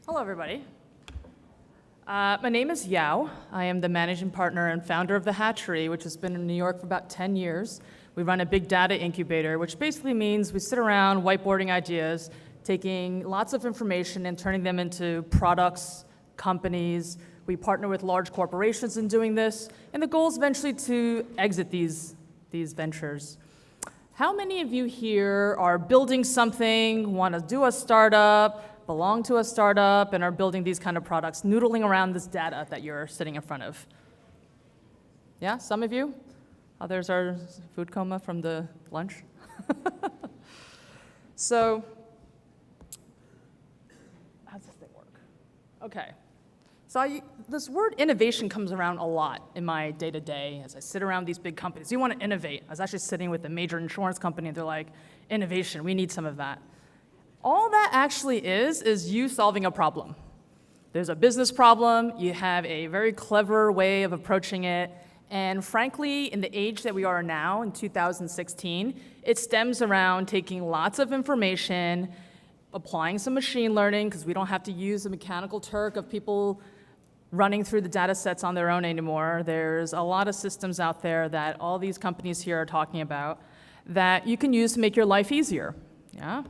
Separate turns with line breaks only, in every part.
Hello, everybody. My name is Yao. I am the managing partner and founder of the Hatchery, which has been in New York for about 10 years. We run a big data incubator, which basically means we sit around whiteboarding ideas, taking lots of information and turning them into products, companies. We partner with large corporations in doing this, and the goal is eventually to exit these ventures. How many of you here are building something, want to do a startup, belong to a startup, and are building these kind of products, noodling around this data that you're sitting in front of? Yeah, some of you? Others are food coma from the lunch. So, how's this thing work? Okay. So this word innovation comes around a lot in my day-to-day as I sit around these big companies. You want to innovate. I was actually sitting with a major insurance company, and they're like, innovation, we need some of that. All that actually is you solving a problem. There's a business problem, you have a very clever way of approaching it, and frankly, in the age that we are now, in 2016, it stems around taking lots of information, applying some machine learning, because we don't have to use the mechanical Turk of people running through the data sets on their own anymore. There's a lot of systems out there that all these companies here are talking about that you can use to make your life easier, yeah?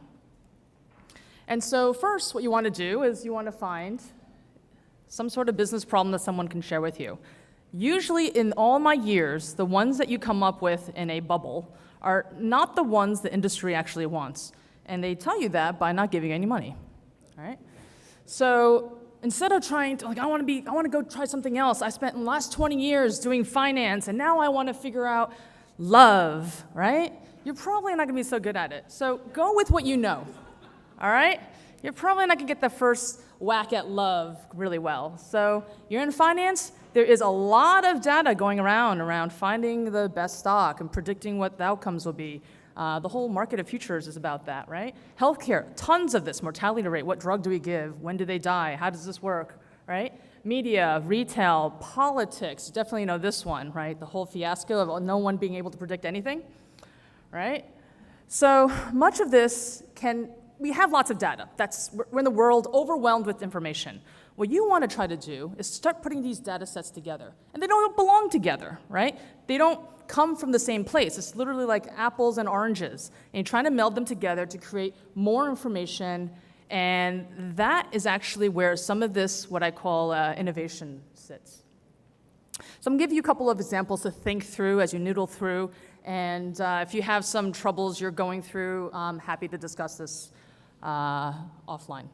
And so first, what you want to do is you want to find some sort of business problem that someone can share with you. Usually in all my years, the ones that you come up with in a bubble are not the ones the industry actually wants. And they tell you that by not giving you any money, all right? So instead of trying to, I want to go try something else. I spent the last 20 years doing finance, and now I want to figure out love, right? You're probably not going to be so good at it. So go with what you know. All right? You're probably not going to get the first whack at love really well. So you're in finance, there is a lot of data going around finding the best stock and predicting what the outcomes will be. The whole market of futures is about that, right? Healthcare, tons of this, mortality rate, what drug do we give, when do they die, how does this work, right? Media, retail, politics, definitely know this one, right? The whole fiasco of no one being able to predict anything, right? So much of this we have lots of data. We're in the world overwhelmed with information. What you want to try to do is start putting these data sets together. And they don't belong together, right? They don't come from the same place. It's literally like apples and oranges. And you're trying to meld them together to create more information. And that is actually where some of this, what I call innovation, sits. So I'm going to give you a couple of examples to think through as you noodle through. And if you have some troubles you're going through, I'm happy to discuss this offline.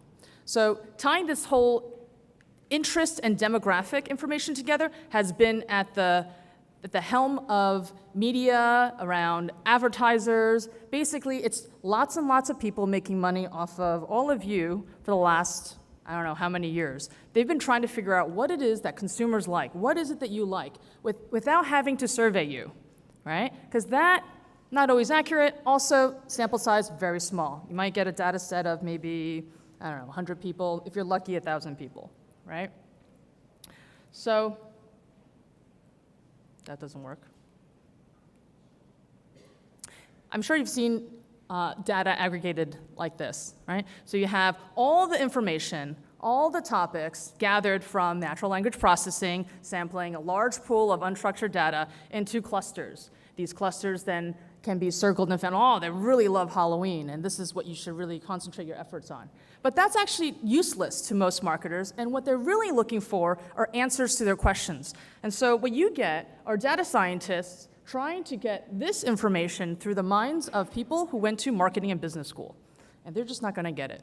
So tying this whole interest and demographic information together has been at the helm of media, around advertisers. Basically, it's lots and lots of people making money off of all of you for the last, I don't know how many years. They've been trying to figure out what it is that consumers like. What is it that you like without having to survey you, right? Because that, not always accurate. Also, sample size, very small. You might get a data set of maybe, I don't know, 100 people. If you're lucky, 1,000 people, right? So that doesn't work. I'm sure you've seen data aggregated like this, right? So you have all the information, all the topics gathered from natural language processing, sampling a large pool of unstructured data into clusters. These clusters then can be circled and found, oh, they really love Halloween, and this is what you should really concentrate your efforts on. But that's actually useless to most marketers, and what they're really looking for are answers to their questions. And so what you get are data scientists trying to get this information through the minds of people who went to marketing and business school, and they're just not going to get it.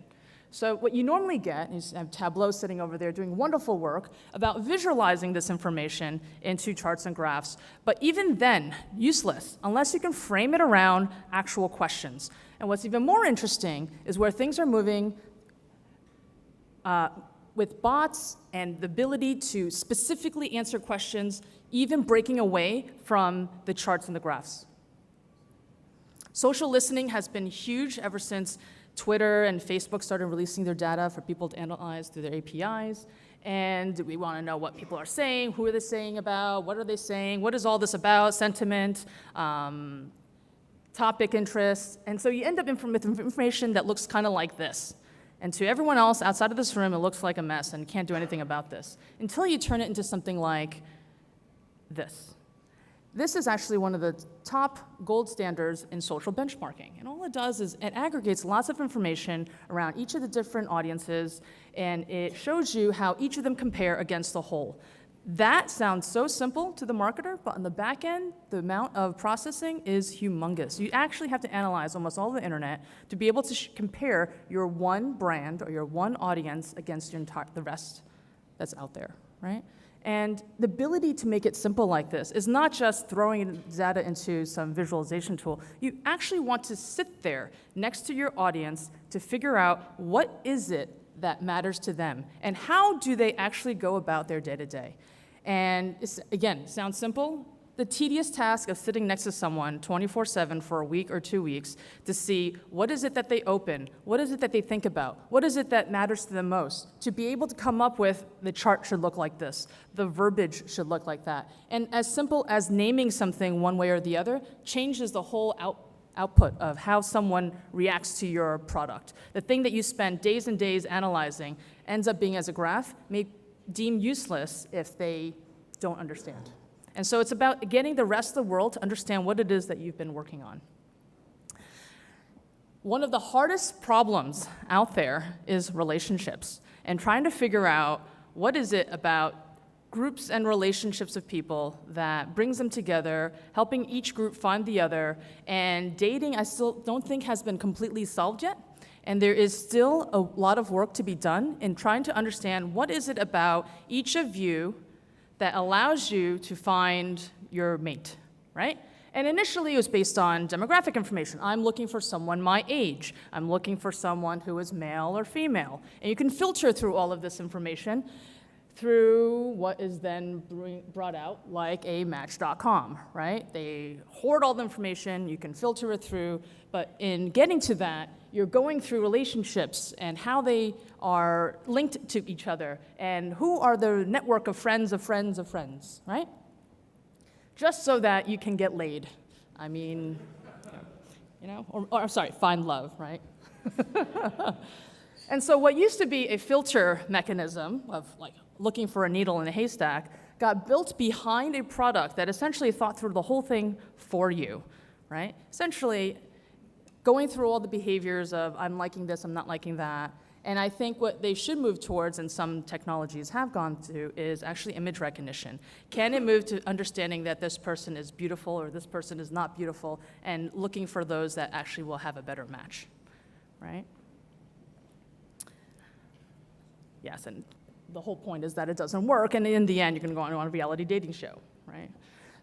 So what you normally get is Tableau sitting over there doing wonderful work about visualizing this information into charts and graphs. But even then, useless, unless you can frame it around actual questions. And what's even more interesting is where things are moving with bots and the ability to specifically answer questions, even breaking away from the charts and the graphs. Social listening has been huge ever since Twitter and Facebook started releasing their data for people to analyze through their APIs. And we want to know what people are saying, who are they saying about, what are they saying, what is all this about, sentiment, topic interest. And so you end up with information that looks kind of like this. And to everyone else outside of this room, it looks like a mess and you can't do anything about this until you turn it into something like this. This is actually one of the top gold standards in social benchmarking. And all it does is it aggregates lots of information around each of the different audiences, and it shows you how each of them compare against the whole. That sounds so simple to the marketer, but on the back end, the amount of processing is humongous. You actually have to analyze almost all the internet to be able to compare your one brand or your one audience against the rest that's out there, right? And the ability to make it simple like this is not just throwing data into some visualization tool. You actually want to sit there next to your audience to figure out what is it that matters to them and how do they actually go about their day-to-day. And again, sounds simple. The tedious task of sitting next to someone 24/7 for a week or 2 weeks to see what is it that they open, what is it that they think about, what is it that matters to them most, to be able to come up with the chart should look like this, the verbiage should look like that. And as simple as naming something one way or the other changes the whole output of how someone reacts to your product. The thing that you spend days and days analyzing ends up being as a graph, may deem useless if they don't understand. And so it's about getting the rest of the world to understand what it is that you've been working on. One of the hardest problems out there is relationships and trying to figure out what is it about groups and relationships of people that brings them together, helping each group find the other. And dating, I still don't think has been completely solved yet. And there is still a lot of work to be done in trying to understand what is it about each of you that allows you to find your mate, right? And initially it was based on demographic information. I'm looking for someone my age. I'm looking for someone who is male or female. And you can filter through all of this information through what is then brought out like a Match.com, right? They hoard all the information, you can filter it through, but in getting to that, you're going through relationships and how they are linked to each other and who are the network of friends of friends of friends, right? Just so that you can get laid. I mean, or sorry, find love, right? And so what used to be a filter mechanism of like looking for a needle in a haystack got built behind a product that essentially thought through the whole thing for you, right? Essentially, going through all the behaviors of I'm liking this, I'm not liking that. And I think what they should move towards, and some technologies have gone to, is actually image recognition. Can it move to understanding that this person is beautiful or this person is not beautiful, and looking for those that actually will have a better match, right? Yes, and the whole point is that it doesn't work, and in the end, you're going to go on a reality dating show, right?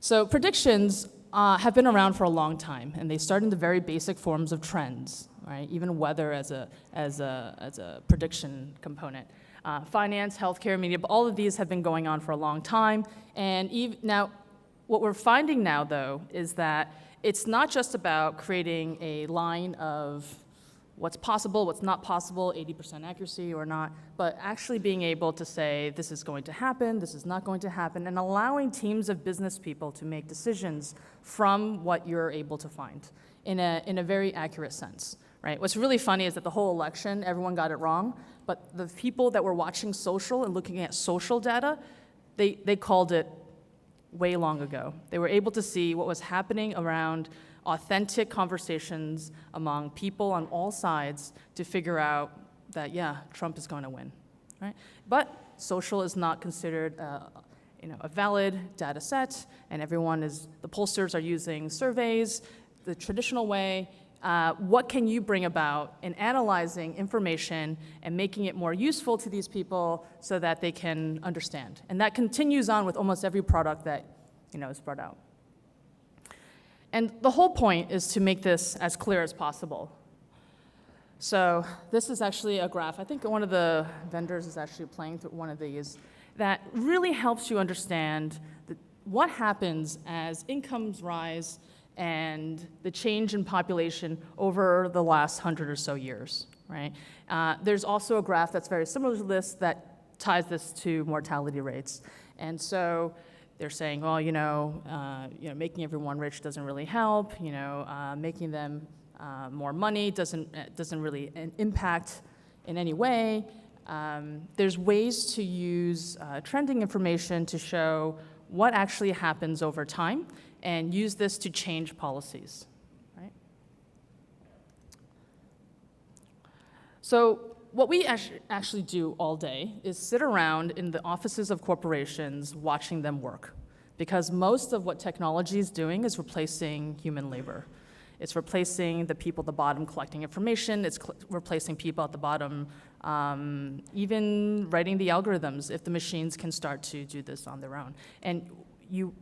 So predictions have been around for a long time, and they start in the very basic forms of trends, right? Even weather as a prediction component. Finance, healthcare, media, all of these have been going on for a long time. And now, what we're finding now, though, is that it's not just about creating a line of what's possible, what's not possible, 80% accuracy or not, but actually being able to say, this is going to happen, this is not going to happen, and allowing teams of business people to make decisions from what you're able to find in a very accurate sense, right? What's really funny is that the whole election, everyone got it wrong, but the people that were watching social and looking at social data, they called it way long ago. They were able to see what was happening around authentic conversations among people on all sides to figure out that, yeah, Trump is going to win, right? But social is not considered a valid data set, and the pollsters are using surveys the traditional way. What can you bring about in analyzing information and making it more useful to these people so that they can understand? And that continues on with almost every product that is brought out. And the whole point is to make this as clear as possible. So this is actually a graph. I think one of the vendors is actually playing through one of these that really helps you understand what happens as incomes rise and the change in population over the last 100 or so years, right? There's also a graph that's very similar to this that ties this to mortality rates. And so they're saying, well, making everyone rich doesn't really help. Making them more money doesn't really impact in any way. There's ways to use trending information to show what actually happens over time and use this to change policies, right? So what we actually do all day is sit around in the offices of corporations watching them work, because most of what technology is doing is replacing human labor. It's replacing the people at the bottom collecting information. It's replacing people at the bottom even writing the algorithms if the machines can start to do this on their own. And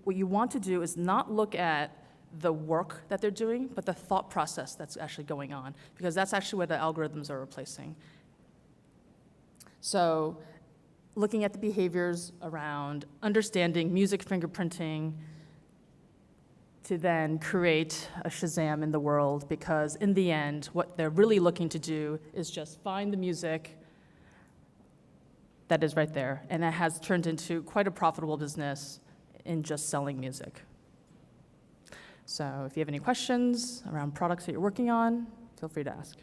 what you want to do is not look at the work that they're doing, but the thought process that's actually going on, because that's actually what the algorithms are replacing. So looking at the behaviors around understanding music fingerprinting to then create a Shazam in the world, because in the end, what they're really looking to do is just find the music that is right there, and that has turned into quite a profitable business in just selling music. So if you have any questions around products that you're working on, feel free to ask.